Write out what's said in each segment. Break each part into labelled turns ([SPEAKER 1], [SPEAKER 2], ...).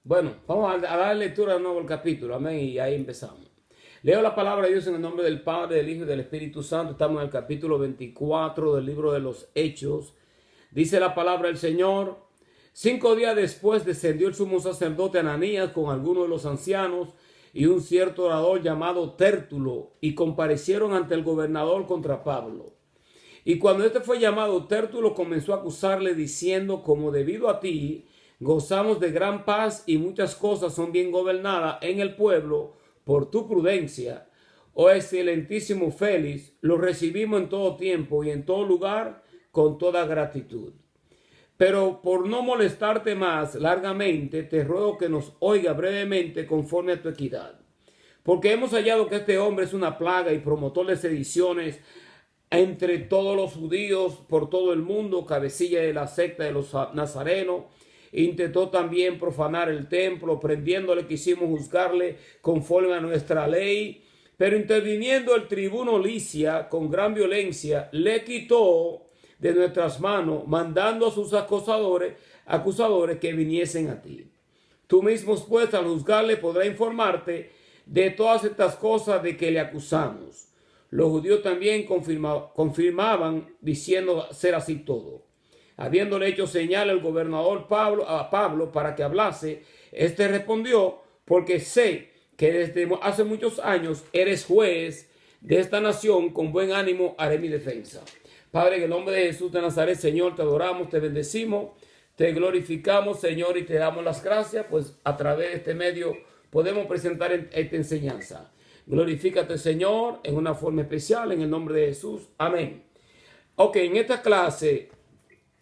[SPEAKER 1] Bueno, vamos a dar lectura de nuevo al capítulo, amén, y ahí empezamos. Leo la palabra de Dios en el nombre del Padre, del Hijo y del Espíritu Santo. Estamos en el capítulo 24 del libro de los Hechos. Dice la palabra del Señor: 5 días después descendió el sumo sacerdote Ananías con algunos de los ancianos y un cierto orador llamado Tértulo, y comparecieron ante el gobernador contra Pablo. Y cuando este fue llamado, Tértulo comenzó a acusarle diciendo: como debido a ti gozamos de gran paz y muchas cosas son bien gobernadas en el pueblo por tu prudencia, oh excelentísimo Félix, lo recibimos en todo tiempo y en todo lugar con toda gratitud. Pero por no molestarte más largamente, te ruego que nos oiga brevemente conforme a tu equidad. Porque hemos hallado que este hombre es una plaga y promotor de sediciones entre todos los judíos por todo el mundo, cabecilla de la secta de los nazarenos. Intentó también profanar el templo, prendiéndole quisimos juzgarle conforme a nuestra ley, pero interviniendo el tribuno Licia con gran violencia, le quitó de nuestras manos, mandando a sus acusadores que viniesen a ti. Tú mismo, pues, al juzgarle podrás informarte de todas estas cosas de que le acusamos. Los judíos también confirmaban diciendo ser así todo. Habiéndole hecho señal el gobernador a Pablo para que hablase, este respondió: porque sé que desde hace muchos años eres juez de esta nación, con buen ánimo haré mi defensa. Padre, en el nombre de Jesús de Nazaret, Señor, te adoramos, te bendecimos, te glorificamos, Señor, y te damos las gracias, pues a través de este medio podemos presentar esta enseñanza. Glorifícate, Señor, en una forma especial, en el nombre de Jesús. Amén. Ok, en esta clase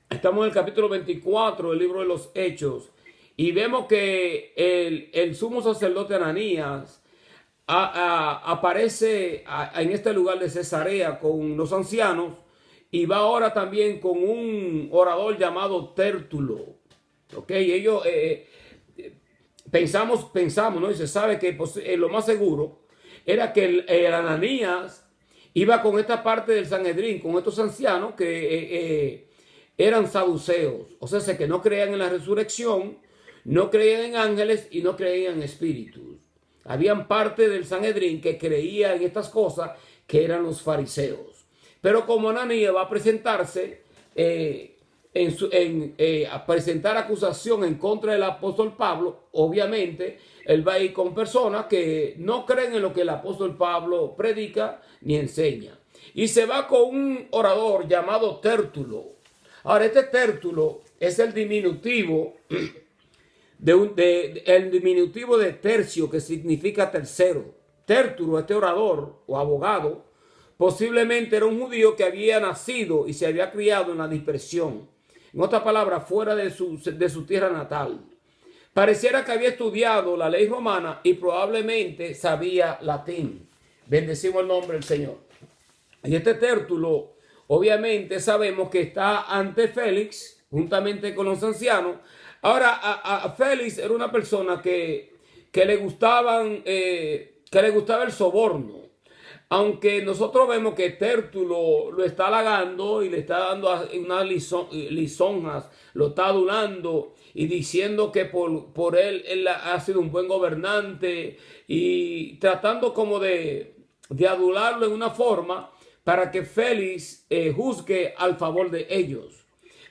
[SPEAKER 1] estamos en el capítulo 24 del libro de los Hechos y vemos que el sumo sacerdote Ananías aparece en este lugar de Cesarea con los ancianos y va ahora también con un orador llamado Tértulo. Ok, ellos pensamos, ¿no? Y se sabe que pues, lo más seguro era que el Ananías iba con esta parte del Sanedrín, con estos ancianos que eran saduceos, o sea, que no creían en la resurrección, no creían en ángeles y no creían en espíritus. Habían parte del Sanedrín que creía en estas cosas, que eran los fariseos. Pero como Ananías va a presentarse a presentar acusación en contra del apóstol Pablo, obviamente él va a ir con personas que no creen en lo que el apóstol Pablo predica ni enseña. Y se va con un orador llamado Tértulo. Ahora, este Tértulo es el diminutivo el diminutivo de tercio, que significa tercero. Tértulo, este orador o abogado, posiblemente era un judío que había nacido y se había criado en la dispersión. En otras palabras, fuera de su tierra natal. Pareciera que había estudiado la ley romana y probablemente sabía latín. Bendecimos el nombre del Señor. Y este Tértulo, obviamente sabemos que está ante Félix, juntamente con los ancianos. Ahora, a Félix era una persona que le gustaban, que le gustaba el soborno. Aunque nosotros vemos que Tértulo lo está halagando y le está dando unas lisonjas, lo está adulando y diciendo que por él ha sido un buen gobernante y tratando como de adularlo en una forma para que Félix juzgue al favor de ellos.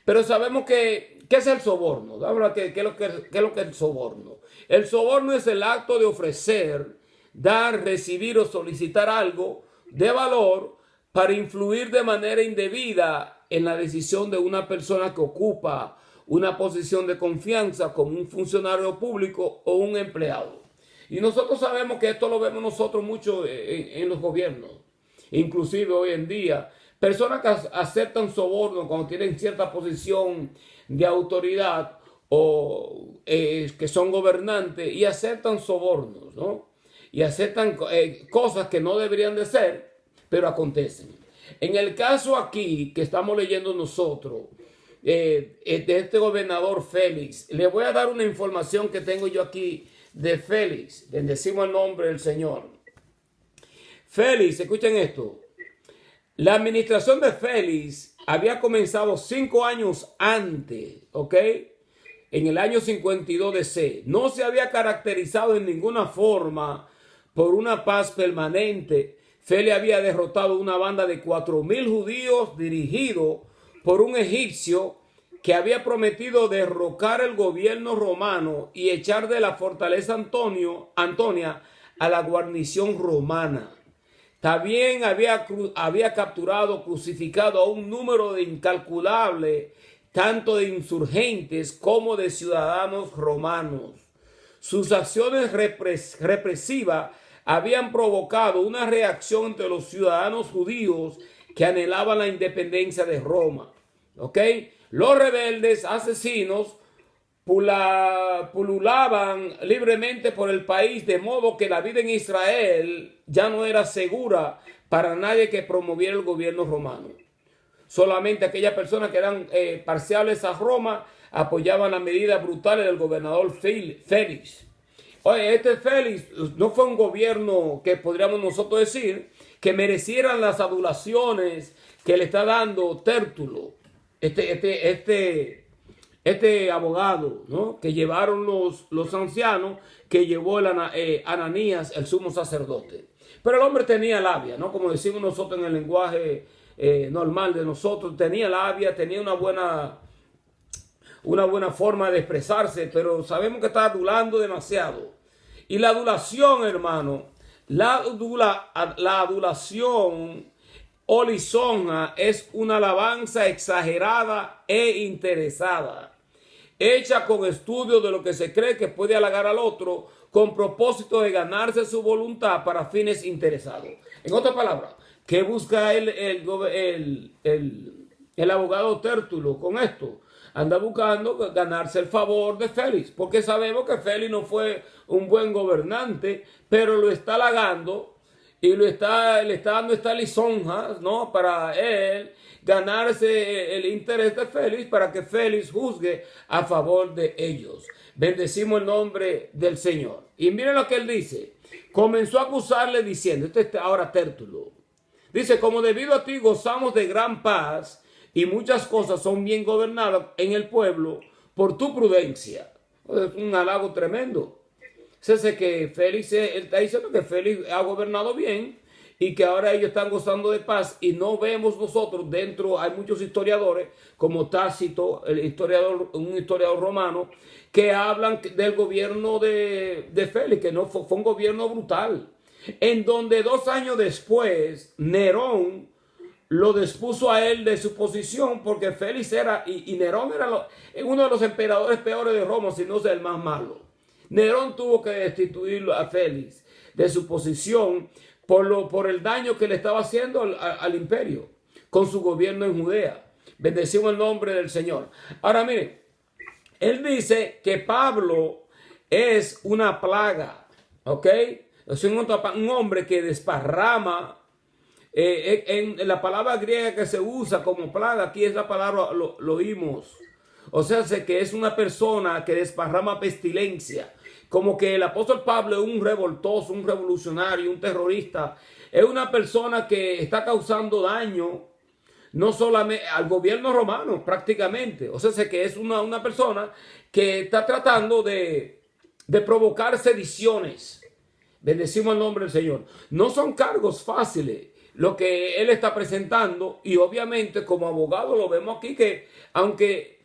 [SPEAKER 1] Pero sabemos que, ¿qué es el soborno? ¿Qué es lo que es el soborno? El soborno es el acto de ofrecer, dar, recibir o solicitar algo de valor para influir de manera indebida en la decisión de una persona que ocupa una posición de confianza como un funcionario público o un empleado. Y nosotros sabemos que esto lo vemos nosotros mucho en los gobiernos. Inclusive hoy en día, personas que aceptan soborno cuando tienen cierta posición de autoridad o que son gobernantes y aceptan sobornos, ¿no? Y aceptan cosas que no deberían de ser, pero acontecen. En el caso aquí que estamos leyendo nosotros, de este gobernador Félix, le voy a dar una información que tengo yo aquí de Félix. Bendecimos el nombre del Señor. Félix, escuchen esto. La administración de Félix había comenzado 5 años antes, ¿ok? en el año 52 DC, no se había caracterizado en ninguna forma por una paz permanente. Félix había derrotado una banda de 4,000 judíos dirigido por un egipcio que había prometido derrocar el gobierno romano y echar de la fortaleza Antonia a la guarnición romana. También había capturado, crucificado a un número incalculable tanto de insurgentes como de ciudadanos romanos. Sus acciones represivas habían provocado una reacción entre los ciudadanos judíos que anhelaban la independencia de Roma. ¿Ok? Los rebeldes asesinos pululaban libremente por el país, de modo que la vida en Israel ya no era segura para nadie que promoviera el gobierno romano. Solamente aquellas personas que eran parciales a Roma apoyaban las medidas brutales del gobernador Félix. Oye, este Félix no fue un gobierno que podríamos nosotros decir que merecieran las adulaciones que le está dando Tértulo, este abogado, ¿no?, que llevaron los ancianos, que llevó Ananías, el sumo sacerdote. Pero el hombre tenía labia, ¿no? Como decimos nosotros en el lenguaje normal de nosotros, tenía labia, tenía una buena forma de expresarse, pero sabemos que está adulando demasiado. Y la adulación, hermano, la adulación o lisonja es una alabanza exagerada e interesada, hecha con estudio de lo que se cree que puede halagar al otro, con propósito de ganarse su voluntad para fines interesados. En otras palabras, ¿qué busca el abogado Tértulo con esto? Anda buscando ganarse el favor de Félix, porque sabemos que Félix no fue un buen gobernante, pero lo está halagando y le está dando esta lisonja, ¿no?, para él ganarse el interés de Félix, para que Félix juzgue a favor de ellos. Bendecimos el nombre del Señor. Y miren lo que él dice. Comenzó a acusarle diciendo, ahora Tértulo, dice: como debido a ti gozamos de gran paz y muchas cosas son bien gobernadas en el pueblo por tu prudencia. Es un halago tremendo. Sé que Félix, él está diciendo que Félix ha gobernado bien y que ahora ellos están gozando de paz, y no vemos nosotros dentro, hay muchos historiadores como Tácito, un historiador romano, que hablan del gobierno de Félix, que no fue un gobierno brutal, en donde 2 años después Nerón lo despuso a él de su posición, porque Félix y Nerón era uno de los emperadores peores de Roma, si no es el más malo. Nerón tuvo que destituirlo a Félix de su posición por el daño que le estaba haciendo al imperio con su gobierno en Judea. Bendecimos el nombre del Señor. Ahora miren, él dice que Pablo es una plaga, ¿ok? Es un hombre que desparrama. En la palabra griega que se usa como plaga, aquí es la palabra lo oímos. O sea, que es una persona que desparrama pestilencia. Como que el apóstol Pablo es un revoltoso, un revolucionario, un terrorista. Es una persona que está causando daño no solamente al gobierno romano prácticamente. O sea, que es una persona que está tratando de provocar sediciones. Bendecimos el nombre del Señor. No son cargos fáciles lo que él está presentando, y obviamente como abogado lo vemos aquí, que aunque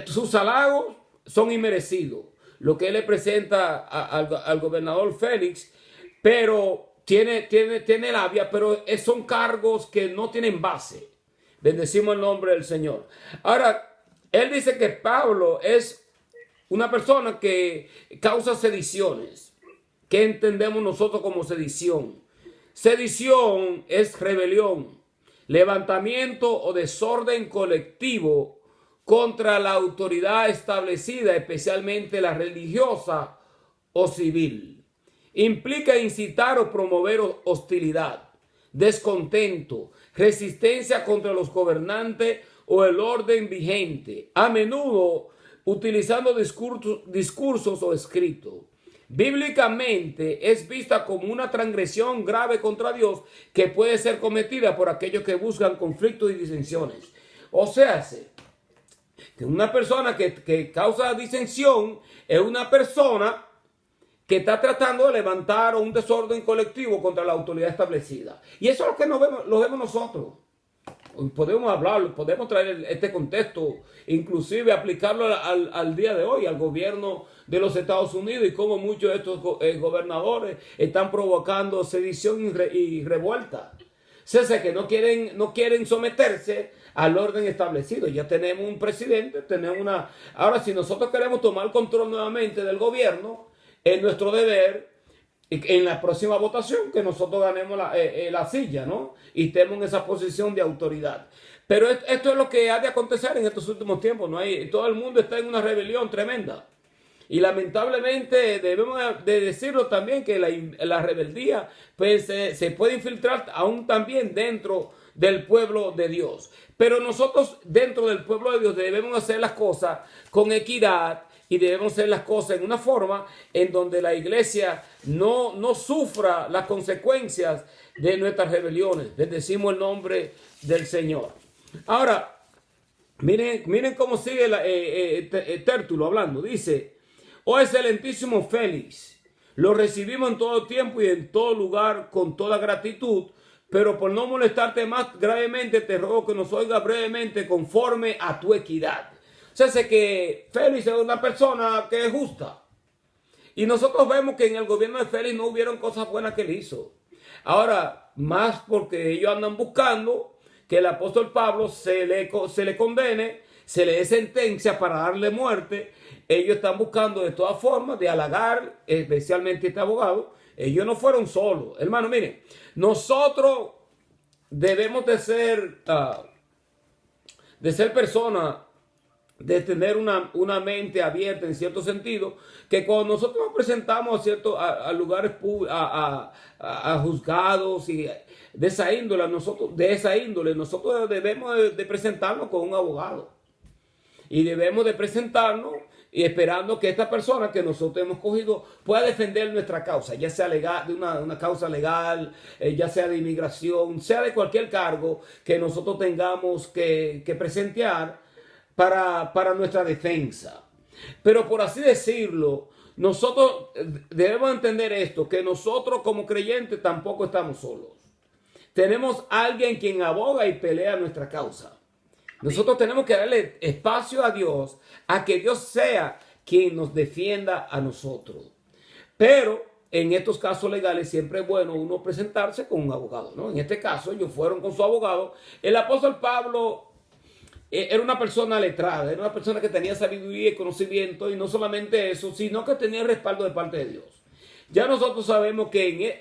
[SPEAKER 1] sus halagos son inmerecidos, lo que él le presenta al gobernador Félix, pero tiene labia, pero son cargos que no tienen base. Bendecimos el nombre del Señor. Ahora, él dice que Pablo es una persona que causa sediciones. ¿Qué entendemos nosotros como sedición? Sedición es rebelión, levantamiento o desorden colectivo contra la autoridad establecida, especialmente la religiosa o civil. Implica incitar o promover hostilidad, descontento, resistencia contra los gobernantes o el orden vigente, a menudo utilizando discursos o escritos. Bíblicamente es vista como una transgresión grave contra Dios que puede ser cometida por aquellos que buscan conflictos y disensiones. O sea, Que una persona que causa disensión es una persona que está tratando de levantar un desorden colectivo contra la autoridad establecida. Y eso es lo que lo vemos nosotros. Podemos hablarlo, podemos traer este contexto, inclusive aplicarlo al día de hoy, al gobierno de los Estados Unidos, y cómo muchos de estos gobernadores están provocando sedición y revuelta. O sea, que no quieren someterse al orden establecido. Ya tenemos un presidente, tenemos una... Ahora, si nosotros queremos tomar control nuevamente del gobierno, es nuestro deber en la próxima votación que nosotros ganemos la silla, ¿no? Y estemos en esa posición de autoridad. Pero esto es lo que ha de acontecer en estos últimos tiempos. Todo el mundo está en una rebelión tremenda. Y lamentablemente debemos de decirlo también que la rebeldía pues, se puede infiltrar aún también dentro del pueblo de Dios. Pero nosotros dentro del pueblo de Dios debemos hacer las cosas con equidad y debemos hacer las cosas en una forma en donde la iglesia no sufra las consecuencias de nuestras rebeliones. Bendecimos el nombre del Señor. Ahora, miren cómo sigue Tértulo hablando. Dice: oh excelentísimo Félix, lo recibimos en todo tiempo y en todo lugar con toda gratitud, pero por no molestarte más gravemente, te ruego que nos oiga brevemente conforme a tu equidad. O sea, sé que Félix es una persona que es justa. Y nosotros vemos que en el gobierno de Félix no hubieron cosas buenas que él hizo. Ahora, más porque ellos andan buscando que el apóstol Pablo se le condene, se le dé sentencia para darle muerte. Ellos están buscando de todas formas de halagar, especialmente este abogado. Ellos no fueron solos. Hermano, miren, nosotros debemos de ser personas, de tener una mente abierta en cierto sentido, que cuando nosotros nos presentamos a lugares públicos, a juzgados y de esa índole, nosotros debemos de presentarnos con un abogado. Y debemos de presentarnos y esperando que esta persona que nosotros hemos cogido pueda defender nuestra causa, ya sea legal, de una causa legal, ya sea de inmigración, sea de cualquier cargo que nosotros tengamos que presentar para nuestra defensa. Pero por así decirlo, nosotros debemos entender esto, que nosotros como creyentes tampoco estamos solos. Tenemos a alguien quien aboga y pelea nuestra causa. Nosotros tenemos que darle espacio a Dios, a que Dios sea quien nos defienda a nosotros. Pero en estos casos legales siempre es bueno uno presentarse con un abogado, ¿no? En este caso ellos fueron con su abogado. El apóstol Pablo era una persona letrada, era una persona que tenía sabiduría y conocimiento, y no solamente eso, sino que tenía respaldo de parte de Dios. Ya nosotros sabemos que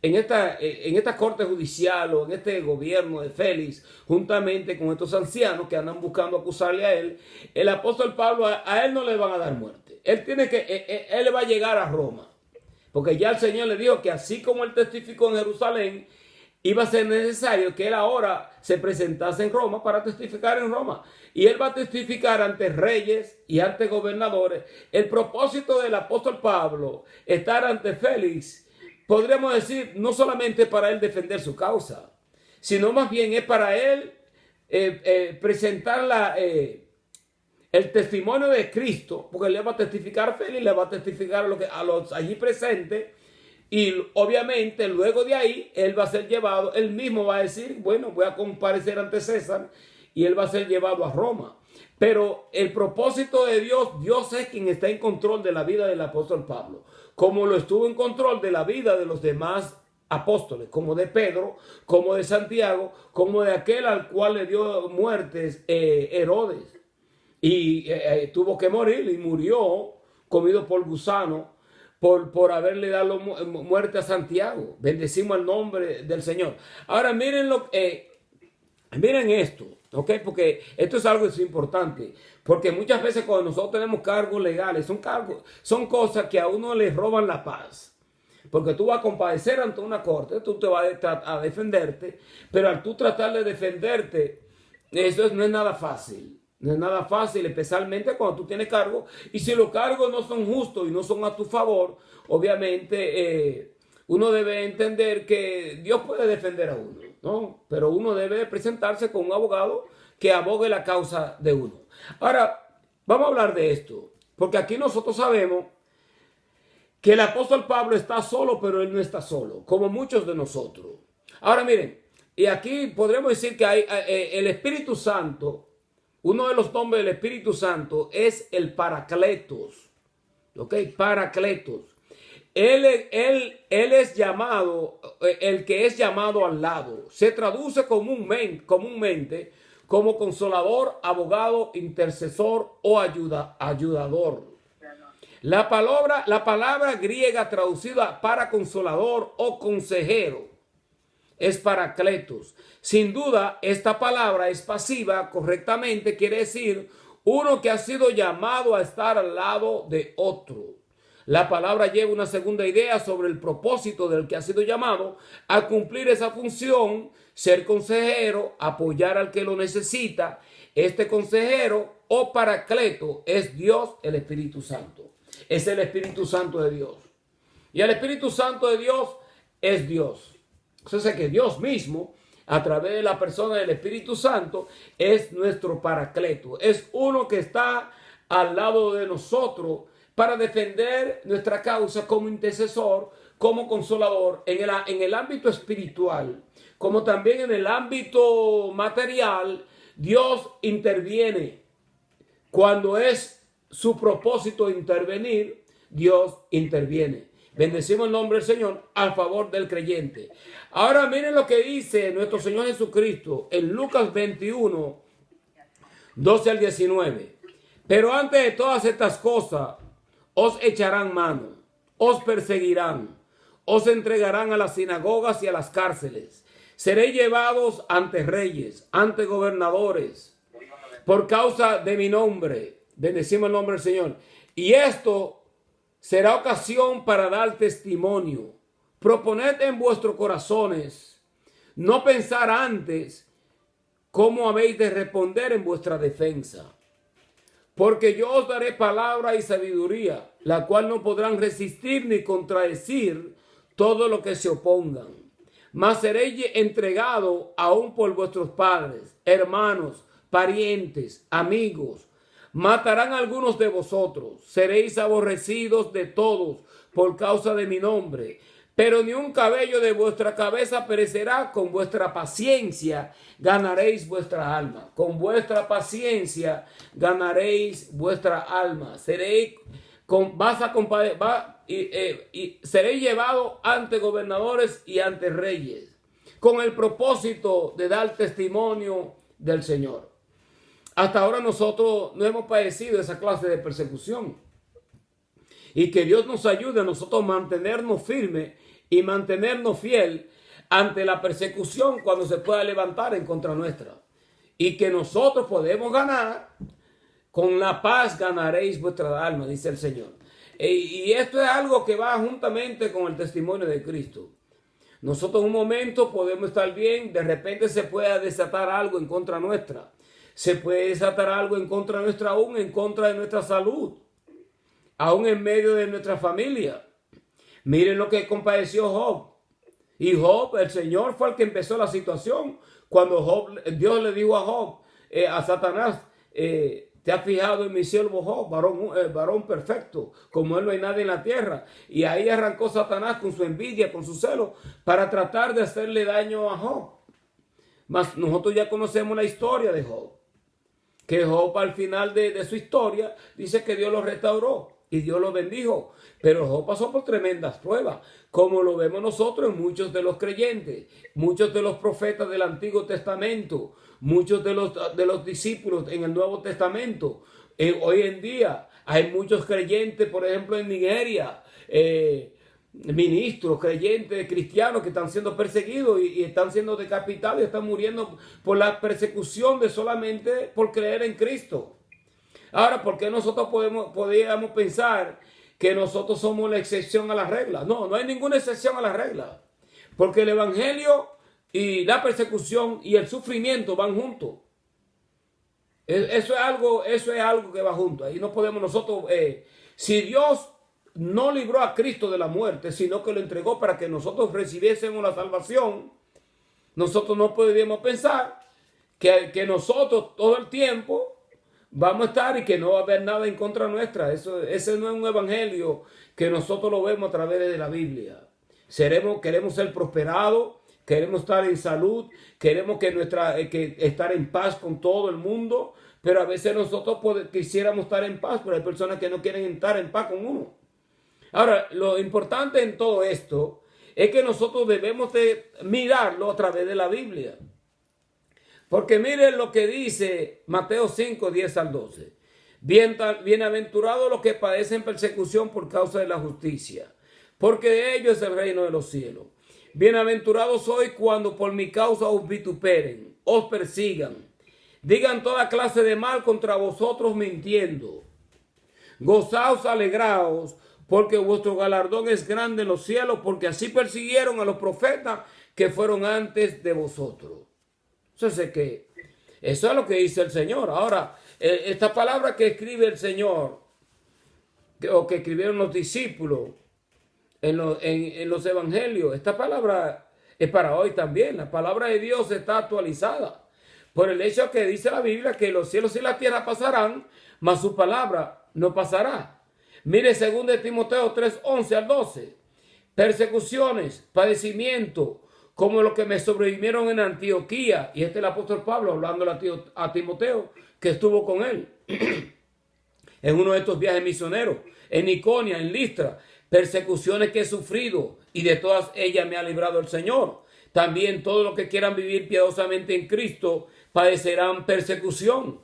[SPEAKER 1] en esta corte judicial o en este gobierno de Félix, juntamente con estos ancianos que andan buscando acusarle a él, el apóstol Pablo, a él no le van a dar muerte. Él le va a llegar a Roma, porque ya el Señor le dijo que así como él testificó en Jerusalén, iba a ser necesario que él ahora se presentase en Roma para testificar en Roma. Y él va a testificar ante reyes y ante gobernadores. El propósito del apóstol Pablo, estar ante Félix, podríamos decir, no solamente para él defender su causa, sino más bien es para él presentar el testimonio de Cristo, porque él le va a testificar a Félix, le va a testificar a los allí presentes. Y obviamente luego de ahí él va a ser llevado, él mismo va a decir, bueno, voy a comparecer ante César, y él va a ser llevado a Roma. Pero el propósito de Dios, Dios es quien está en control de la vida del apóstol Pablo, como lo estuvo en control de la vida de los demás apóstoles, como de Pedro, como de Santiago, como de aquel al cual le dio muertes Herodes. Y tuvo que morir, y murió comido por gusano, por haberle dado muerte a Santiago. Bendecimos el nombre del Señor. Ahora miren miren esto, ¿ok? Porque esto es algo importante. Porque muchas veces cuando nosotros tenemos cargos legales, son cosas que a uno le roban la paz. Porque tú vas a comparecer ante una corte, tú te vas a defenderte, pero al tú tratar de defenderte, eso no es nada fácil. No es nada fácil, especialmente cuando tú tienes cargos. Y si los cargos no son justos y no son a tu favor, obviamente uno debe entender que Dios puede defender a uno, ¿no? Pero uno debe presentarse con un abogado que abogue la causa de uno. Ahora, vamos a hablar de esto, porque aquí nosotros sabemos que el apóstol Pablo está solo, pero él no está solo, como muchos de nosotros. Ahora miren, y aquí podríamos decir que hay, el Espíritu Santo, uno de los nombres del Espíritu Santo es el Paracletos. ¿Ok? Paracletos. Él es llamado, el que es llamado al lado. Se traduce comúnmente como consolador, abogado, intercesor o ayudador. La palabra griega traducida para consolador o consejero es paracletos. Sin duda, esta palabra es pasiva, correctamente quiere decir uno que ha sido llamado a estar al lado de otro. La palabra lleva una segunda idea sobre el propósito del que ha sido llamado a cumplir esa función, ser consejero, apoyar al que lo necesita. Este consejero o paracleto es Dios, el Espíritu Santo. Es el Espíritu Santo de Dios. Y el Espíritu Santo de Dios es Dios. Entonces que Dios mismo, a través de la persona del Espíritu Santo, es nuestro paracleto. Es uno que está al lado de nosotros para defender nuestra causa como intercesor, como consolador, en el ámbito espiritual, como también en el ámbito material. Dios interviene. Cuando es su propósito intervenir, Dios interviene. Bendecimos el nombre del Señor a favor del creyente. Ahora miren lo que dice nuestro Señor Jesucristo en Lucas 21, 12 al 19. Pero antes de todas estas cosas, os echarán mano, os perseguirán, os entregarán a las sinagogas y a las cárceles. Seréis llevados ante reyes, ante gobernadores, por causa de mi nombre. Bendecimos el nombre del Señor. Y esto será ocasión para dar testimonio. Proponed en vuestros corazones, no pensar antes cómo habéis de responder en vuestra defensa. Porque yo os daré palabra y sabiduría, la cual no podrán resistir ni contradecir todo lo que se opongan. Mas seréis entregados aún por vuestros padres, hermanos, parientes, amigos. Matarán a algunos de vosotros. Seréis aborrecidos de todos por causa de mi nombre. Pero ni un cabello de vuestra cabeza perecerá. Con vuestra paciencia ganaréis vuestra alma. Con vuestra paciencia ganaréis vuestra alma. Seréis llevados ante gobernadores y ante reyes, con el propósito de dar testimonio del Señor. Hasta ahora nosotros no hemos padecido esa clase de persecución. Y que Dios nos ayude a nosotros mantenernos firmes y mantenernos fiel ante la persecución cuando se pueda levantar en contra nuestra. Y que nosotros podemos ganar, con la paz ganaréis vuestra alma, dice el Señor. Y esto es algo que va juntamente con el testimonio de Cristo. Nosotros en un momento podemos estar bien, de repente se pueda desatar algo en contra nuestra. Se puede desatar algo en contra nuestra, aún en contra de nuestra salud, aún en medio de nuestra familia. Miren lo que compadeció Job. Y Job, el Señor fue el que empezó la situación. Cuando Dios le dijo a Job, a Satanás, te has fijado en mi siervo Job, varón perfecto, como él no hay nadie en la tierra. Y ahí arrancó Satanás con su envidia, con su celo, para tratar de hacerle daño a Job. Mas nosotros ya conocemos la historia de Job. Que Job al final de su historia dice que Dios lo restauró y Dios lo bendijo. Pero Job pasó por tremendas pruebas, como lo vemos nosotros en muchos de los creyentes, muchos de los profetas del Antiguo Testamento, muchos de los discípulos en el Nuevo Testamento. Hoy en día hay muchos creyentes, por ejemplo en Nigeria, ministros, creyentes, cristianos que están siendo perseguidos y están siendo decapitados y están muriendo por la persecución de solamente por creer en Cristo. Ahora, ¿por qué nosotros podríamos pensar que nosotros somos la excepción a la regla? No, no hay ninguna excepción a la regla, porque el evangelio y la persecución y el sufrimiento van juntos. Eso es algo que va junto. Ahí no podemos nosotros, si Dios no libró a Cristo de la muerte, sino que lo entregó para que nosotros recibiésemos la salvación, nosotros no podríamos pensar que nosotros todo el tiempo vamos a estar y que no va a haber nada en contra nuestra. Ese no es un evangelio que nosotros lo vemos a través de la Biblia. Queremos ser prosperados, queremos estar en salud, queremos que estar en paz con todo el mundo, pero a veces nosotros quisiéramos estar en paz, pero hay personas que no quieren estar en paz con uno. Ahora, lo importante en todo esto es que nosotros debemos de mirarlo a través de la Biblia. Porque miren lo que dice Mateo 5, 10 al 12. Bienaventurados los que padecen persecución por causa de la justicia, porque de ellos es el reino de los cielos. Bienaventurados sois cuando por mi causa os vituperen, os persigan, digan toda clase de mal contra vosotros mintiendo. Gozaos, alegraos, porque vuestro galardón es grande en los cielos, porque así persiguieron a los profetas que fueron antes de vosotros. Entonces, eso es lo que dice el Señor. Ahora, esta palabra que escribe el Señor, o que escribieron los discípulos en los evangelios, esta palabra es para hoy también. La palabra de Dios está actualizada por el hecho que dice la Biblia que los cielos y la tierra pasarán, mas su palabra no pasará. Mire 2 Timoteo 3, 11 al 12. Persecuciones, padecimiento, como los que me sobrevivieron en Antioquía. Y este es el apóstol Pablo hablando a Timoteo, que estuvo con él en uno de estos viajes misioneros, en Iconia, en Listra. Persecuciones que he sufrido, y de todas ellas me ha librado el Señor. También todos los que quieran vivir piadosamente en Cristo padecerán persecución.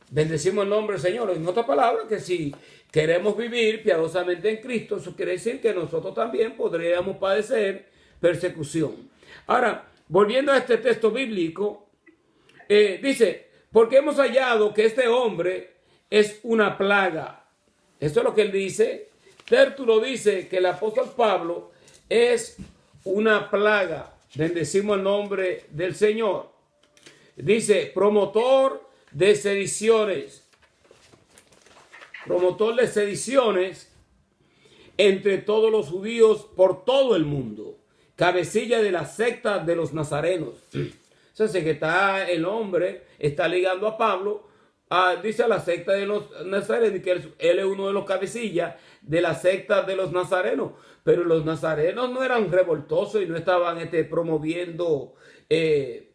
[SPEAKER 1] Bendecimos el nombre del Señor. En otra palabra, que si queremos vivir piadosamente en Cristo, eso quiere decir que nosotros también podríamos padecer persecución. Ahora, volviendo a este texto bíblico, dice, porque hemos hallado que este hombre es una plaga. Esto es lo que él dice. Tértulo dice que el apóstol Pablo es una plaga. Bendecimos el nombre del Señor. Dice, promotor de sediciones. Promotor de sediciones entre todos los judíos por todo el mundo. Cabecilla de la secta de los nazarenos. Entonces, que el hombre está ligando a Pablo, dice a la secta de los nazarenos, que él es uno de los cabecillas de la secta de los nazarenos. Pero los nazarenos no eran revoltosos y no estaban promoviendo que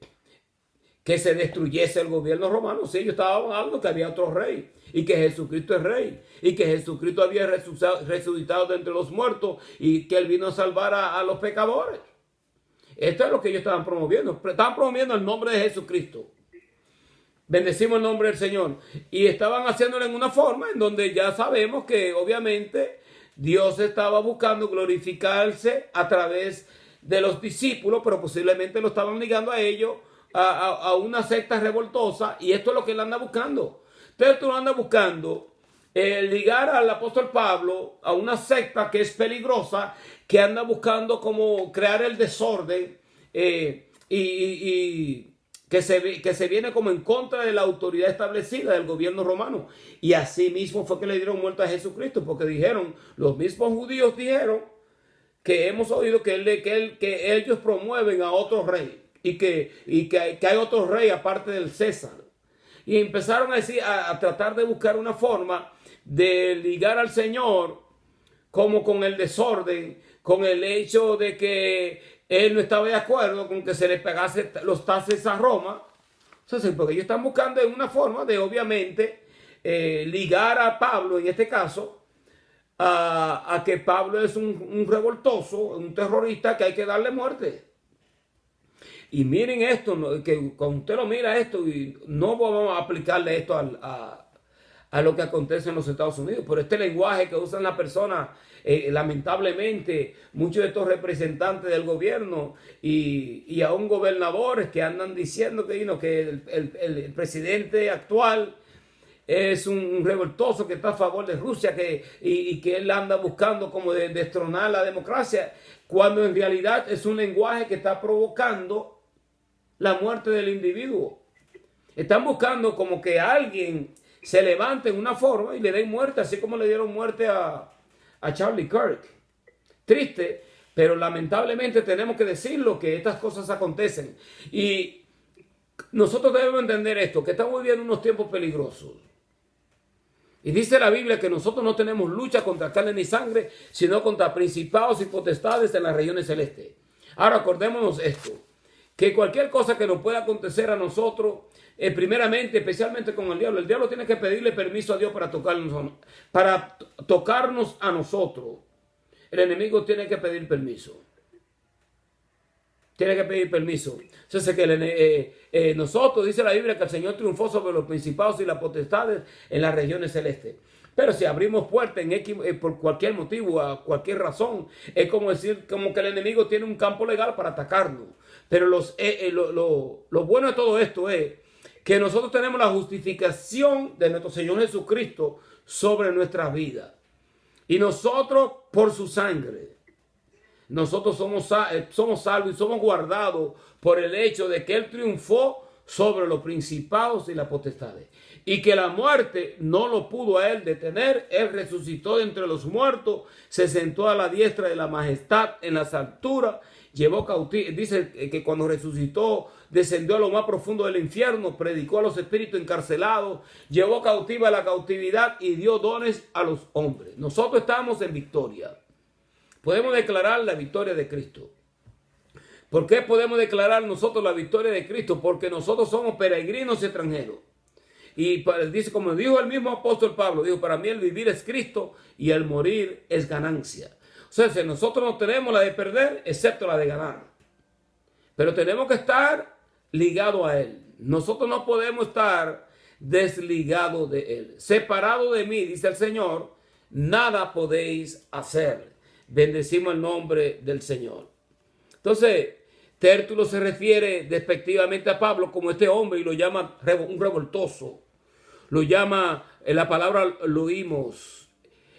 [SPEAKER 1] se destruyese el gobierno romano. Sí, ellos estaban hablando que había otro rey y que Jesucristo es rey y que Jesucristo había resucitado de entre los muertos y que él vino a salvar a los pecadores. Esto es lo que ellos estaban promoviendo. Estaban promoviendo el nombre de Jesucristo. Bendecimos el nombre del Señor. Y estaban haciéndolo en una forma en donde ya sabemos que obviamente Dios estaba buscando glorificarse a través de los discípulos, pero posiblemente lo estaban ligando a ellos a una secta revoltosa, y esto es lo que él anda buscando. Entonces tú anda buscando ligar al apóstol Pablo a una secta que es peligrosa, que anda buscando como crear el desorden y que se viene como en contra de la autoridad establecida del gobierno romano. Y así mismo fue que le dieron muerte a Jesucristo, porque los mismos judíos dijeron que hemos oído que ellos promueven a otro rey y que hay otro rey aparte del César. Y empezaron a tratar de buscar una forma de ligar al Señor como con el desorden, con el hecho de que él no estaba de acuerdo con que se le pegase los tases a Roma. Entonces, porque ellos están buscando una forma de obviamente ligar a Pablo, en este caso, a que Pablo es un revoltoso, un terrorista que hay que darle muerte. Y miren esto, que cuando usted lo mira esto, y no vamos a aplicarle esto a lo que acontece en los Estados Unidos, pero este lenguaje que usan las personas, lamentablemente, muchos de estos representantes del gobierno y aún gobernadores que andan diciendo que el presidente actual es un revoltoso que está a favor de Rusia y que él anda buscando como destronar la democracia, cuando en realidad es un lenguaje que está provocando la muerte del individuo. Están buscando como que alguien se levante en una forma y le den muerte, así como le dieron muerte a Charlie Kirk. Triste, pero lamentablemente tenemos que decirlo, que estas cosas acontecen. Y Nosotros debemos entender esto, que estamos viviendo unos tiempos peligrosos. Y dice la Biblia que nosotros no tenemos lucha contra carne ni sangre, sino contra principados y potestades en las regiones celestes. Ahora acordémonos esto, que cualquier cosa que nos pueda acontecer a nosotros, primeramente, especialmente con el diablo tiene que pedirle permiso a Dios para tocarnos a nosotros. El enemigo tiene que pedir permiso. Tiene que pedir permiso. Entonces, que nosotros, dice la Biblia, que el Señor triunfó sobre los principados y las potestades en las regiones celestes. Pero si abrimos puertas por cualquier motivo, a cualquier razón, es como decir, como que el enemigo tiene un campo legal para atacarnos. Pero lo bueno de todo esto es que nosotros tenemos la justificación de nuestro Señor Jesucristo sobre nuestra vida. Y nosotros, por su sangre, nosotros somos salvos y somos guardados por el hecho de que Él triunfó sobre los principados y las potestades. Y que la muerte no lo pudo a Él detener. Él resucitó de entre los muertos, se sentó a la diestra de la majestad en las alturas, llevó cautivo. Dice que cuando resucitó, descendió a lo más profundo del infierno, predicó a los espíritus encarcelados, llevó cautiva la cautividad y dio dones a los hombres. Nosotros estamos en victoria. Podemos declarar la victoria de Cristo. ¿Por qué podemos declarar nosotros la victoria de Cristo? Porque nosotros somos peregrinos extranjeros. Y dice, como dijo el mismo apóstol Pablo, dijo, para mí el vivir es Cristo y el morir es ganancia. O sea, si nosotros no tenemos la de perder, excepto la de ganar. Pero tenemos que estar ligados a Él. Nosotros no podemos estar desligados de Él. Separado de mí, dice el Señor, nada podéis hacer. Bendecimos el nombre del Señor. Entonces, Tértulo se refiere despectivamente a Pablo como este hombre y lo llama un revoltoso. Lo llama, en la palabra lo oímos.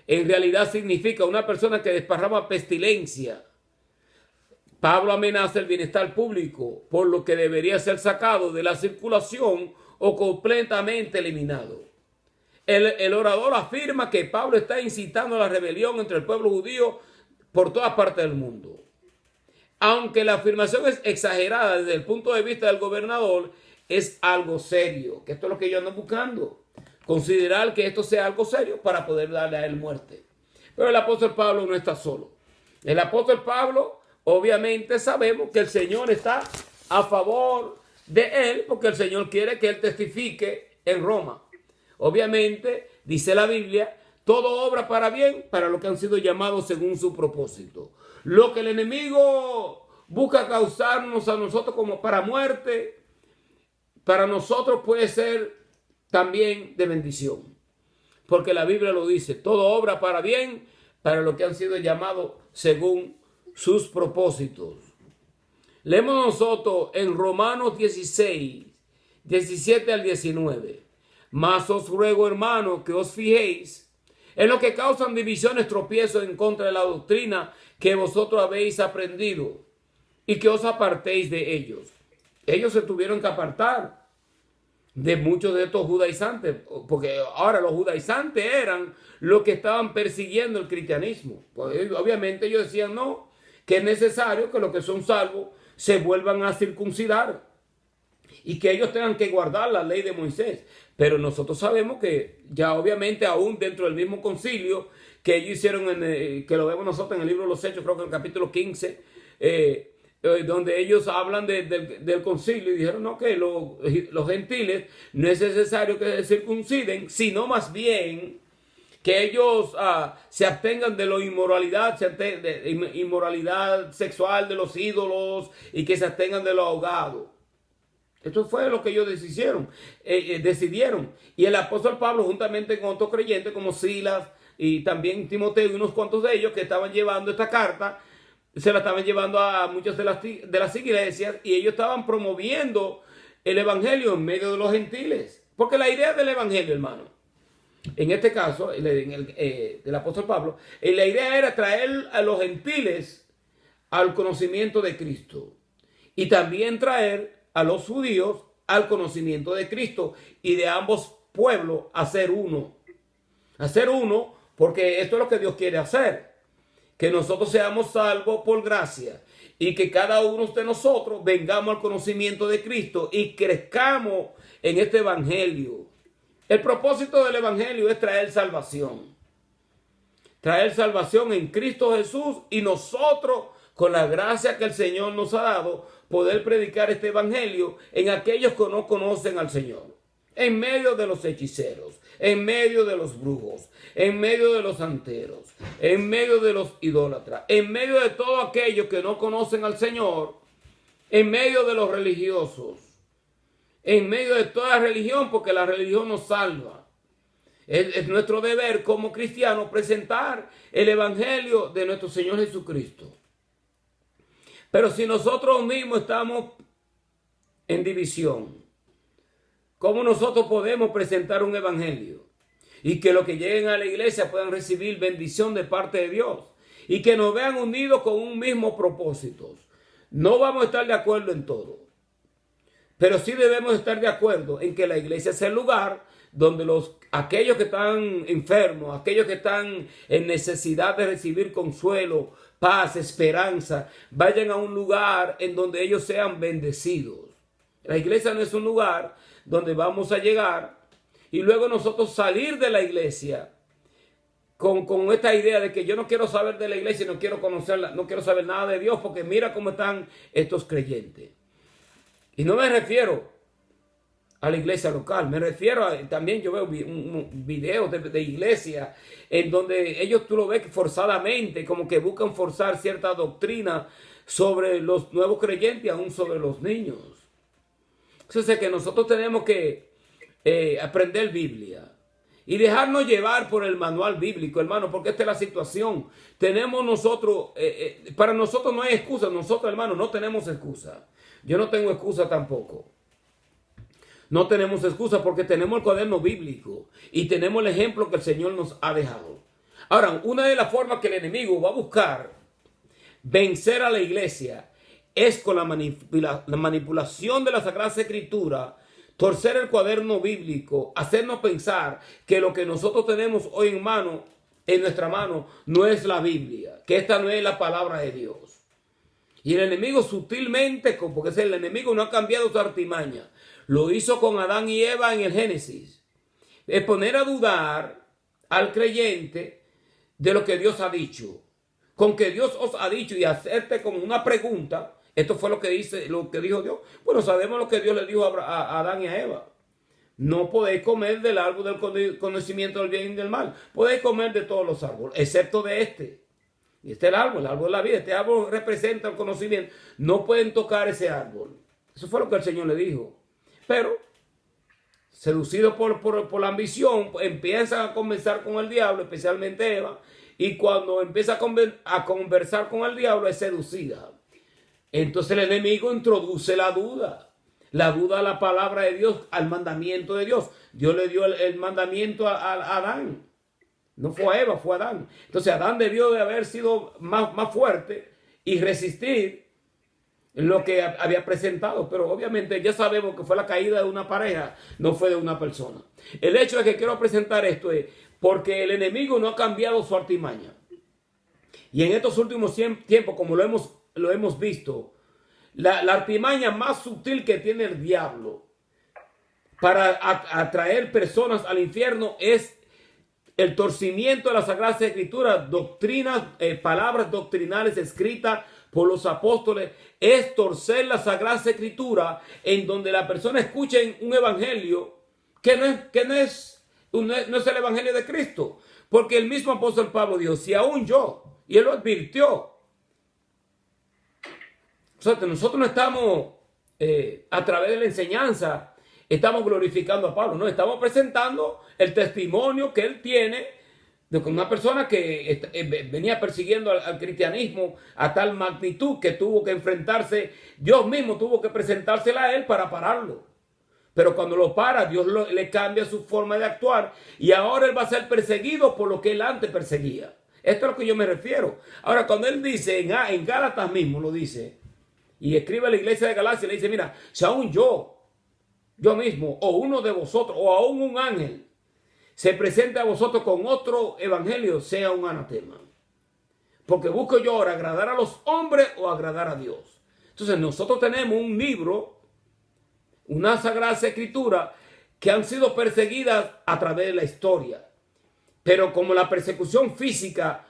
[SPEAKER 1] En realidad significa una persona que desparrama pestilencia. Pablo amenaza el bienestar público, por lo que debería ser sacado de la circulación o completamente eliminado. El orador afirma que Pablo está incitando a la rebelión entre el pueblo judío por todas partes del mundo. Aunque la afirmación es exagerada desde el punto de vista del gobernador, es algo serio, que esto es lo que ellos andan buscando. Considerar que esto sea algo serio para poder darle a él muerte. Pero el apóstol Pablo no está solo. El apóstol Pablo, obviamente sabemos que el Señor está a favor de él, porque el Señor quiere que él testifique en Roma. Obviamente, dice la Biblia, todo obra para bien para los que han sido llamados según su propósito. Lo que el enemigo busca causarnos a nosotros como para muerte, para nosotros puede ser también de bendición. Porque la Biblia lo dice, todo obra para bien para los que han sido llamados según sus propósitos. Leemos nosotros en Romanos 16, 17 al 19. Mas os ruego, hermanos, que os fijéis en lo que causan divisiones, tropiezos en contra de la doctrina que vosotros habéis aprendido y que os apartéis de ellos. Ellos se tuvieron que apartar de muchos de estos judaizantes, porque ahora los judaizantes eran los que estaban persiguiendo el cristianismo. Pues, obviamente ellos decían no, que es necesario que los que son salvos se vuelvan a circuncidar y que ellos tengan que guardar la ley de Moisés. Pero nosotros sabemos que ya obviamente aún dentro del mismo concilio que ellos hicieron, que lo vemos nosotros en el libro de los Hechos, creo que en el capítulo 15, donde ellos hablan del concilio y dijeron no, que los gentiles no es necesario que se circunciden, sino más bien que ellos se abstengan de la inmoralidad, inmoralidad sexual de los ídolos y que se abstengan de lo ahogado. Esto fue lo que ellos decidieron. Y el apóstol Pablo, juntamente con otros creyentes como Silas y también Timoteo y unos cuantos de ellos que estaban llevando esta carta, se la estaban llevando a muchas de las iglesias y ellos estaban promoviendo el evangelio en medio de los gentiles. Porque la idea del evangelio, hermano, en este caso, del apóstol Pablo, la idea era traer a los gentiles al conocimiento de Cristo y también traer a los judíos al conocimiento de Cristo y de ambos pueblos hacer uno. Hacer uno porque esto es lo que Dios quiere hacer. que nosotros seamos salvos por gracia y que cada uno de nosotros vengamos al conocimiento de Cristo y crezcamos en este evangelio. El propósito del evangelio es traer salvación. Traer salvación en Cristo Jesús y nosotros, con la gracia que el Señor nos ha dado, poder predicar este evangelio en aquellos que no conocen al Señor. En medio de los hechiceros, en medio de los brujos, en medio de los santeros, en medio de los idólatras, en medio de todos aquellos que no conocen al Señor, en medio de los religiosos, en medio de toda religión, porque la religión nos salva. Es nuestro deber como cristianos presentar el evangelio de nuestro Señor Jesucristo. Pero si nosotros mismos estamos en división, ¿cómo nosotros podemos presentar un evangelio? Y que los que lleguen a la iglesia puedan recibir bendición de parte de Dios. Y que nos vean unidos con un mismo propósito. No vamos a estar de acuerdo en todo. Pero sí debemos estar de acuerdo en que la iglesia es el lugar donde aquellos que están enfermos, aquellos que están en necesidad de recibir consuelo, paz, esperanza, vayan a un lugar en donde ellos sean bendecidos. La iglesia no es un lugar donde vamos a llegar y luego nosotros salir de la iglesia con esta idea de que yo no quiero saber de la iglesia, no quiero conocerla, no quiero saber nada de Dios porque mira cómo están estos creyentes. Y no me refiero a la iglesia local, me refiero también yo veo videos de iglesia en donde ellos tú lo ves forzadamente, como que buscan forzar cierta doctrina sobre los nuevos creyentes y aún sobre los niños. Entonces que nosotros tenemos que aprender Biblia y dejarnos llevar por el manual bíblico, hermano, porque esta es la situación. Tenemos nosotros, para nosotros no hay excusa, nosotros, hermano, no tenemos excusa. Yo no tengo excusa tampoco. No tenemos excusa porque tenemos el cuaderno bíblico y tenemos el ejemplo que el Señor nos ha dejado. Ahora, una de las formas que el enemigo va a buscar vencer a la iglesia es con la manipulación de la Sagrada Escritura, torcer el cuaderno bíblico, hacernos pensar que lo que nosotros tenemos hoy en nuestra mano, no es la Biblia, que esta no es la palabra de Dios. Y el enemigo sutilmente, porque el enemigo no ha cambiado su artimaña, lo hizo con Adán y Eva en el Génesis, es poner a dudar al creyente de lo que Dios ha dicho. Con que Dios os ha dicho y hacerte como una pregunta, esto fue lo que dijo Dios. Bueno, sabemos lo que Dios le dijo a Adán y a Eva. No podéis comer del árbol del conocimiento del bien y del mal. Podéis comer de todos los árboles, excepto de este. Y este es el árbol de la vida. Este árbol representa el conocimiento. No pueden tocar ese árbol. Eso fue lo que el Señor le dijo. Pero, seducidos por la ambición, empiezan a conversar con el diablo, especialmente Eva. Y cuando empieza a conversar con el diablo, es seducida. Entonces el enemigo introduce la duda a la palabra de Dios, al mandamiento de Dios. Dios le dio el mandamiento a Adán. No fue a Eva, fue a Adán. Entonces Adán debió de haber sido más fuerte y resistir lo que había presentado. Pero obviamente ya sabemos que fue la caída de una pareja, no fue de una persona. El hecho de que quiero presentar esto es porque el enemigo no ha cambiado su artimaña. Y en estos últimos tiempos, como lo hemos visto, la artimaña más sutil que tiene el diablo para atraer personas al infierno es el torcimiento de la Sagrada Escritura, doctrinas, palabras doctrinales escritas por los apóstoles, es torcer la Sagrada Escritura en donde la persona escuche un evangelio que no es el evangelio de Cristo. Porque el mismo apóstol Pablo dijo, si aún yo, y él lo advirtió. O sea, que nosotros no estamos, a través de la enseñanza, estamos glorificando a Pablo, no, estamos presentando el testimonio que él tiene de una persona que venía persiguiendo al cristianismo a tal magnitud que tuvo que enfrentarse, Dios mismo tuvo que presentársela a él para pararlo. Pero cuando lo para, Dios le cambia su forma de actuar y ahora él va a ser perseguido por lo que él antes perseguía. Esto es a lo que yo me refiero. Ahora, cuando él dice, en Gálatas mismo lo dice, y escribe a la iglesia de Galacia, le dice, mira, si aún yo mismo, o uno de vosotros, o aún un ángel, se presenta a vosotros con otro evangelio, sea un anatema. Porque busco yo ahora agradar a los hombres o agradar a Dios. Entonces nosotros tenemos un libro, una sagrada escritura, que han sido perseguidas a través de la historia. Pero como la persecución física,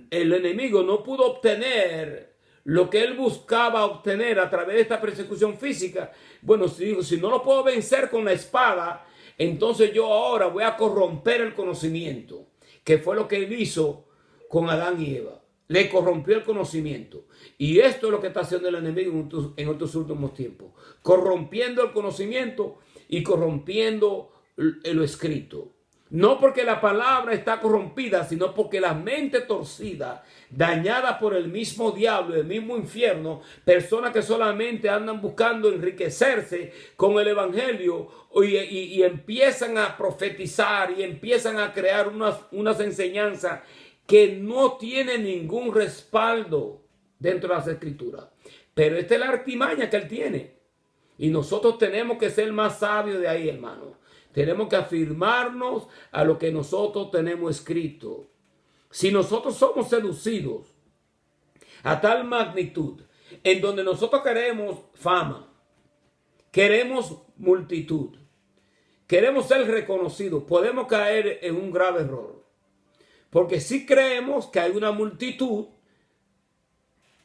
[SPEAKER 1] el enemigo no pudo obtener lo que él buscaba obtener a través de esta persecución física. Bueno, si no lo puedo vencer con la espada, entonces yo ahora voy a corromper el conocimiento, que fue lo que él hizo con Adán y Eva. Le corrompió el conocimiento. Y esto es lo que está haciendo el enemigo en estos últimos tiempos. Corrompiendo el conocimiento y corrompiendo lo escrito. No porque la palabra está corrompida, sino porque la mente torcida, dañada por el mismo diablo, el mismo infierno, personas que solamente andan buscando enriquecerse con el evangelio y empiezan a profetizar y empiezan a crear unas enseñanzas que no tienen ningún respaldo dentro de las escrituras. Pero esta es la artimaña que él tiene. Y nosotros tenemos que ser más sabios de ahí, hermano. Tenemos que afirmarnos a lo que nosotros tenemos escrito. Si nosotros somos seducidos a tal magnitud, en donde nosotros queremos fama, queremos multitud, queremos ser reconocidos, podemos caer en un grave error. Porque si creemos que hay una multitud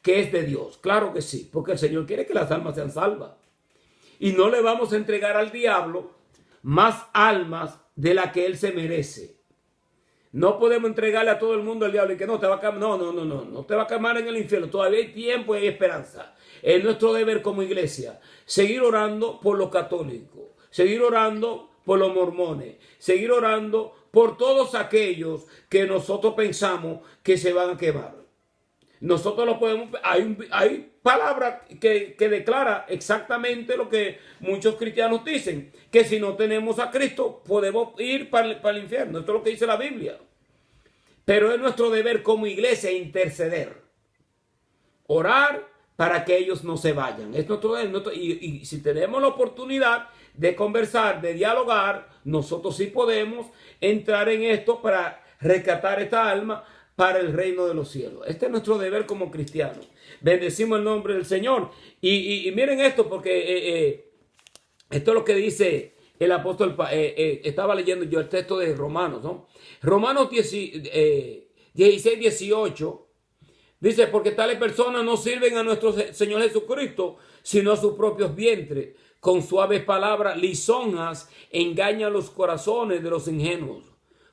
[SPEAKER 1] que es de Dios, claro que sí, porque el Señor quiere que las almas sean salvas. Y no le vamos a entregar al diablo más almas de la que él se merece. No podemos entregarle a todo el mundo al diablo y que no te va a quemar. No te va a quemar en el infierno. Todavía hay tiempo y hay esperanza. Es nuestro deber como iglesia seguir orando por los católicos, seguir orando por los mormones, seguir orando por todos aquellos que nosotros pensamos que se van a quemar. Nosotros lo podemos, hay palabras que declara exactamente lo que muchos cristianos dicen, que si no tenemos a Cristo podemos ir para el infierno. Esto es lo que dice la Biblia. Pero es nuestro deber como iglesia interceder, orar para que ellos no se vayan. Es nuestro deber. Y si tenemos la oportunidad de conversar, de dialogar, nosotros sí podemos entrar en esto para rescatar esta alma para el reino de los cielos. Este es nuestro deber como cristianos. Bendecimos el nombre del Señor. Y miren esto, porque esto es lo que dice el apóstol. Estaba leyendo yo el texto de Romanos, ¿no? Romanos 16, 18. Dice, porque tales personas no sirven a nuestro Señor Jesucristo, sino a sus propios vientres. Con suaves palabras lisonjas engañan los corazones de los ingenuos.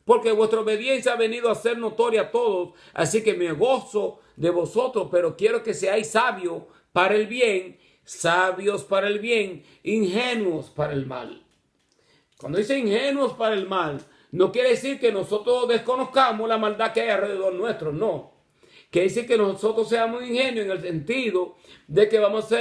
[SPEAKER 1] Porque vuestra obediencia ha venido a ser notoria a todos, así que me gozo de vosotros, pero quiero que seáis sabios para el bien, sabios para el bien, ingenuos para el mal. Cuando dice ingenuos para el mal, no quiere decir que nosotros desconozcamos la maldad que hay alrededor nuestro, no. Quiere decir que nosotros seamos ingenuos en el sentido de que vamos a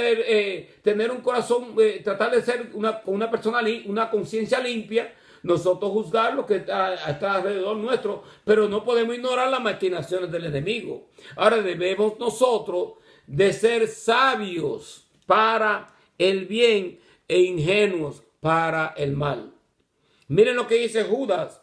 [SPEAKER 1] tener un corazón, tratar de ser una persona, una conciencia limpia, nosotros juzgar lo que está alrededor nuestro, pero no podemos ignorar las maquinaciones del enemigo. Ahora debemos nosotros de ser sabios para el bien e ingenuos para el mal. Miren lo que dice Judas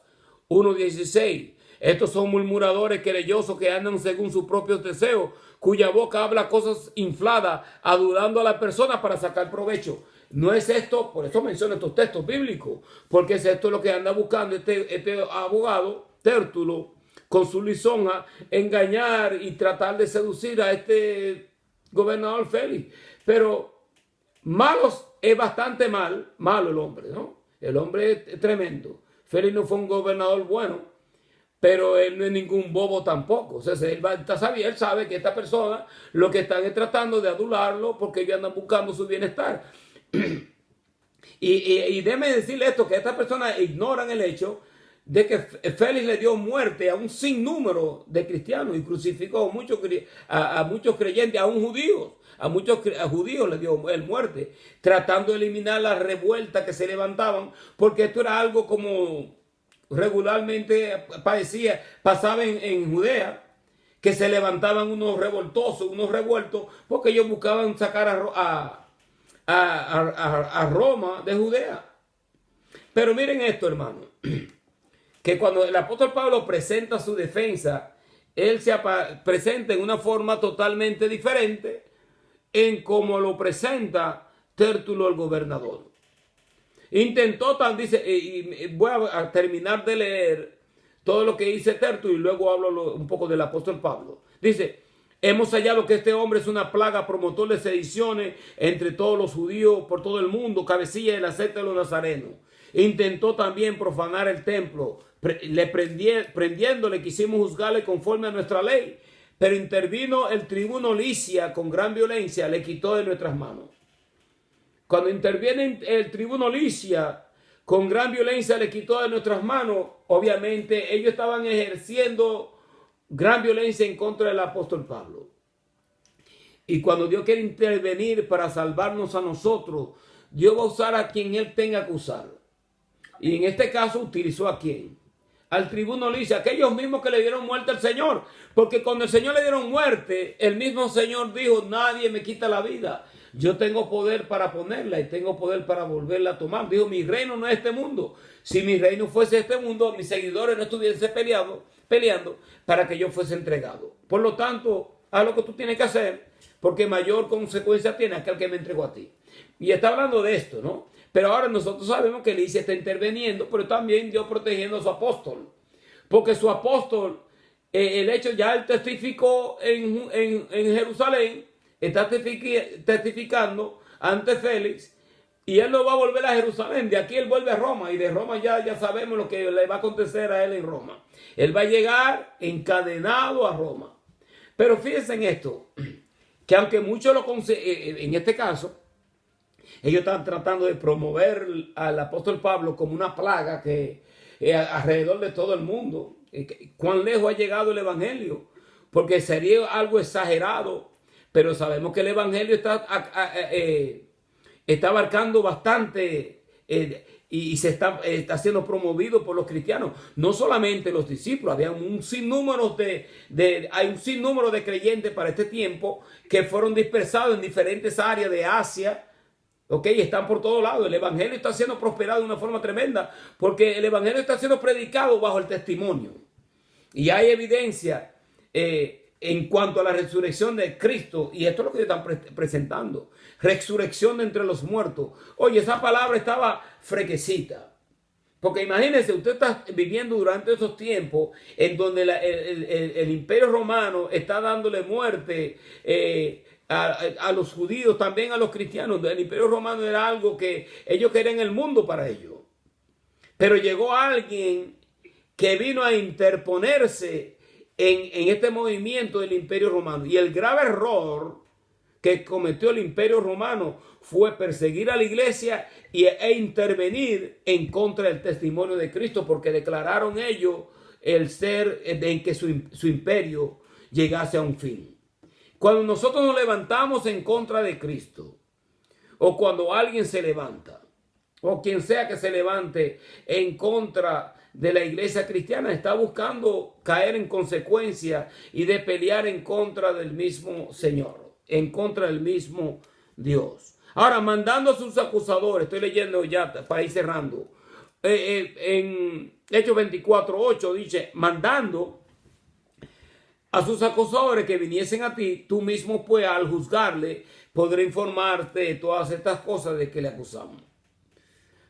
[SPEAKER 1] 1:16. Estos son murmuradores querellosos que andan según sus propios deseos, cuya boca habla cosas infladas, adulando a la persona para sacar provecho. No es esto, por eso menciono estos textos bíblicos, porque es esto lo que anda buscando este abogado, Tértulo, con su lisonja, engañar y tratar de seducir a este gobernador Félix. Pero malos es bastante malo el hombre, ¿no? El hombre es tremendo. Félix no fue un gobernador bueno, pero él no es ningún bobo tampoco. O sea, él sabe que esta persona lo que están es tratando de adularlo porque ellos andan buscando su bienestar. Y déjeme decirle esto, que estas personas ignoran el hecho de que Félix le dio muerte a un sinnúmero de cristianos y crucificó a muchos creyentes, a muchos judíos le dio muerte, tratando de eliminar la revuelta que se levantaban, porque esto era algo como regularmente pasaba en Judea, que se levantaban unos revoltosos, unos revueltos, porque ellos buscaban sacar a Roma de Judea. Pero miren esto, hermano, que cuando el apóstol Pablo presenta su defensa él se presenta en una forma totalmente diferente en cómo lo presenta Tértulo el gobernador. Intentó dice, y voy a terminar de leer todo lo que dice Tértulo y luego hablo un poco del apóstol Pablo. Dice, hemos hallado que este hombre es una plaga, promotor de sediciones entre todos los judíos por todo el mundo, cabecilla de la secta de los nazarenos. Intentó también profanar el templo, prendiéndole, quisimos juzgarle conforme a nuestra ley, pero intervino el tribuno Licia con gran violencia, le quitó de nuestras manos. Cuando interviene el tribuno Licia con gran violencia, le quitó de nuestras manos, obviamente ellos estaban ejerciendo gran violencia en contra del apóstol Pablo. Y cuando Dios quiere intervenir para salvarnos a nosotros, Dios va a usar a quien Él tenga que usar. Y en este caso utilizó a quién? Al tribuno Licia, aquellos mismos que le dieron muerte al Señor. Porque cuando el Señor le dieron muerte, el mismo Señor dijo, nadie me quita la vida. Yo tengo poder para ponerla y tengo poder para volverla a tomar. Dijo, mi reino no es este mundo. Si mi reino fuese este mundo, mis seguidores no estuviesen peleando para que yo fuese entregado. Por lo tanto, haz lo que tú tienes que hacer, porque mayor consecuencia tiene aquel que me entregó a ti. Y está hablando de esto, ¿no? Pero ahora nosotros sabemos que Licia está interviniendo, pero también Dios protegiendo a su apóstol. Porque su apóstol, el hecho ya él testificó en Jerusalén, está testificando ante Félix, y él no va a volver a Jerusalén. De aquí él vuelve a Roma, y de Roma ya sabemos lo que le va a acontecer a él en Roma. Él va a llegar encadenado a Roma. Pero fíjense en esto, que aunque muchos en este caso, ellos están tratando de promover al apóstol Pablo como una plaga que alrededor de todo el mundo. ¿Cuán lejos ha llegado el evangelio? Porque sería algo exagerado, pero sabemos que el evangelio está abarcando bastante y se está siendo promovido por los cristianos. No solamente los discípulos, había un sinnúmero hay un sinnúmero de creyentes para este tiempo que fueron dispersados en diferentes áreas de Asia. Ok, están por todos lados. El evangelio está siendo prosperado de una forma tremenda porque el evangelio está siendo predicado bajo el testimonio. Y hay evidencia en cuanto a la resurrección de Cristo. Y esto es lo que están presentando. Resurrección de entre los muertos. Oye, esa palabra estaba fresquecita. Porque imagínense, usted está viviendo durante esos tiempos en donde el imperio romano está dándole muerte a los judíos, también a los cristianos. El imperio romano era algo que ellos querían el mundo para ellos. Pero llegó alguien que vino a interponerse en este movimiento del imperio romano. Y el grave error que cometió el imperio romano fue perseguir a la iglesia e intervenir en contra del testimonio de Cristo, porque declararon ellos el ser en que su imperio llegase a un fin. Cuando nosotros nos levantamos en contra de Cristo, o cuando alguien se levanta, o quien sea que se levante en contra de la iglesia cristiana, está buscando caer en consecuencia y de pelear en contra del mismo Señor, en contra del mismo Dios. Ahora, mandando a sus acusadores, estoy leyendo ya para ir cerrando, en Hechos 24:8 dice, mandando a sus acusadores que viniesen a ti, tú mismo pues al juzgarle podré informarte de todas estas cosas de que le acusamos.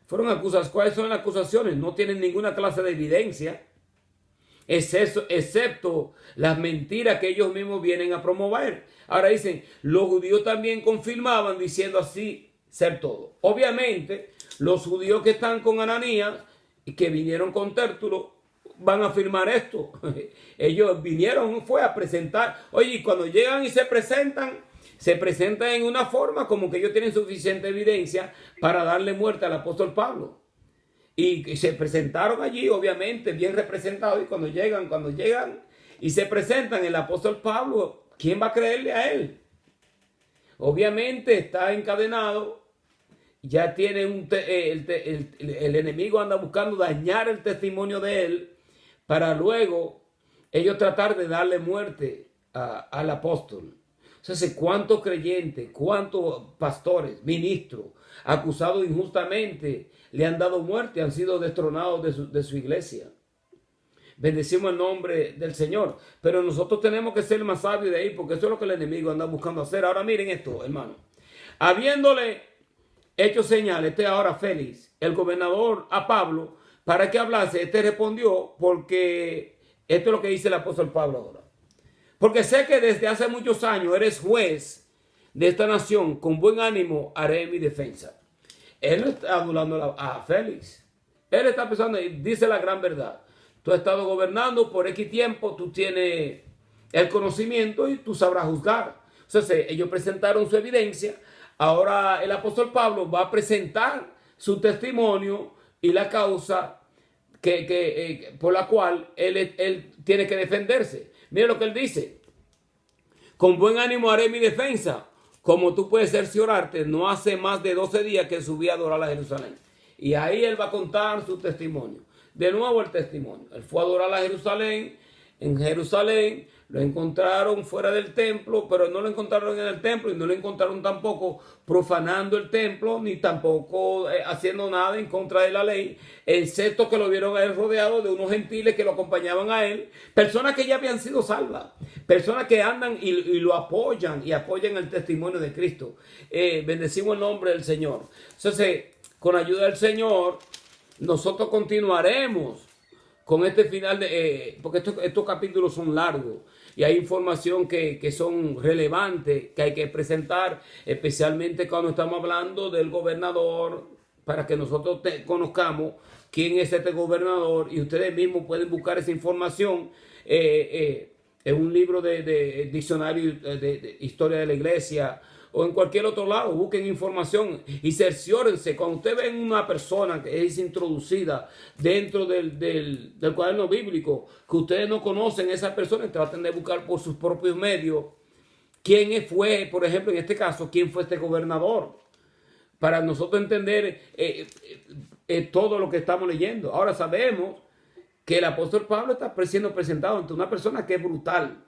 [SPEAKER 1] Fueron acusaciones. ¿Cuáles son las acusaciones? No tienen ninguna clase de evidencia, excepto las mentiras que ellos mismos vienen a promover. Ahora dicen, los judíos también confirmaban diciendo así ser todo. Obviamente, los judíos que están con Ananías y que vinieron con Tértulo van a afirmar esto. Ellos vinieron, fue a presentar. Oye, cuando llegan y se presentan en una forma como que ellos tienen suficiente evidencia para darle muerte al apóstol Pablo. Y se presentaron allí, obviamente, bien representados. Y cuando llegan y se presentan el apóstol Pablo, ¿quién va a creerle a él? Obviamente está encadenado. Ya tiene el enemigo anda buscando dañar el testimonio de él para luego ellos tratar de darle muerte al apóstol. Entonces, ¿cuántos creyentes, cuántos pastores, ministros, acusados injustamente, le han dado muerte, han sido destronados de su iglesia? Bendecimos el nombre del Señor. Pero nosotros tenemos que ser más sabios de ahí, porque eso es lo que el enemigo anda buscando hacer. Ahora miren esto, hermano. Habiéndole hecho señales, ahora Félix, el gobernador, a Pablo, para que hablase, respondió, porque esto es lo que dice el apóstol Pablo ahora. Porque sé que desde hace muchos años eres juez de esta nación, con buen ánimo haré mi defensa. Él no está adulando a Félix. Él está pensando, y dice la gran verdad. Tú has estado gobernando por X tiempo, tú tienes el conocimiento y tú sabrás juzgar. Entonces, ellos presentaron su evidencia. Ahora el apóstol Pablo va a presentar su testimonio y la causa por la cual él tiene que defenderse. Mira lo que él dice. Con buen ánimo haré mi defensa. Como tú puedes cerciorarte, no hace más de 12 días que subí a adorar a Jerusalén. Y ahí él va a contar su testimonio. De nuevo el testimonio. Él fue a adorar a Jerusalén. En Jerusalén lo encontraron fuera del templo, pero no lo encontraron en el templo y no lo encontraron tampoco profanando el templo, ni tampoco haciendo nada en contra de la ley, excepto que lo vieron a él rodeado de unos gentiles que lo acompañaban a él, personas que ya habían sido salvas, personas que andan y lo apoyan y apoyan el testimonio de Cristo. Bendecimos el nombre del Señor. Entonces, con ayuda del Señor, nosotros continuaremos con este final, porque estos capítulos son largos y hay información que son relevantes, que hay que presentar, especialmente cuando estamos hablando del gobernador, para que nosotros conozcamos quién es este gobernador, y ustedes mismos pueden buscar esa información en un libro de diccionario de historia de la iglesia, o en cualquier otro lado. Busquen información y cerciórense. Cuando ustedes ven una persona que es introducida dentro del cuaderno bíblico, que ustedes no conocen a esa persona, traten de buscar por sus propios medios quién fue, por ejemplo, en este caso, quién fue este gobernador, para nosotros entender todo lo que estamos leyendo. Ahora sabemos que el apóstol Pablo está siendo presentado ante una persona que es brutal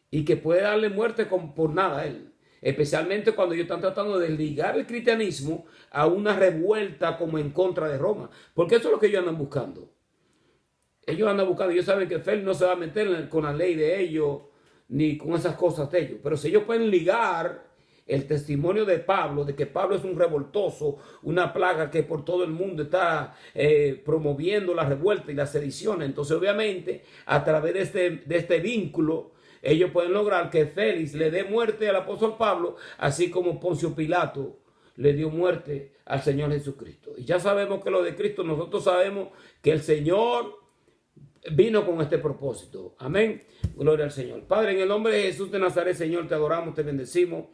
[SPEAKER 1] y que puede darle muerte por nada a él. Especialmente cuando ellos están tratando de ligar el cristianismo a una revuelta como en contra de Roma. Porque eso es lo que ellos andan buscando. Ellos andan buscando, ellos saben que Félix no se va a meter con la ley de ellos, ni con esas cosas de ellos. Pero si ellos pueden ligar el testimonio de Pablo, de que Pablo es un revoltoso, una plaga que por todo el mundo está promoviendo la revuelta y la sedición, entonces obviamente a través de este vínculo, ellos pueden lograr que Félix le dé muerte al apóstol Pablo, así como Poncio Pilato le dio muerte al Señor Jesucristo. Y ya sabemos que lo de Cristo, nosotros sabemos que el Señor vino con este propósito. Amén. Gloria al Señor. Padre, en el nombre de Jesús de Nazaret, Señor, te adoramos, te bendecimos,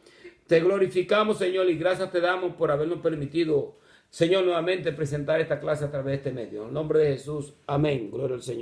[SPEAKER 1] te glorificamos, Señor, y gracias te damos por habernos permitido, Señor, nuevamente presentar esta clase a través de este medio. En el nombre de Jesús. Amén. Gloria al Señor.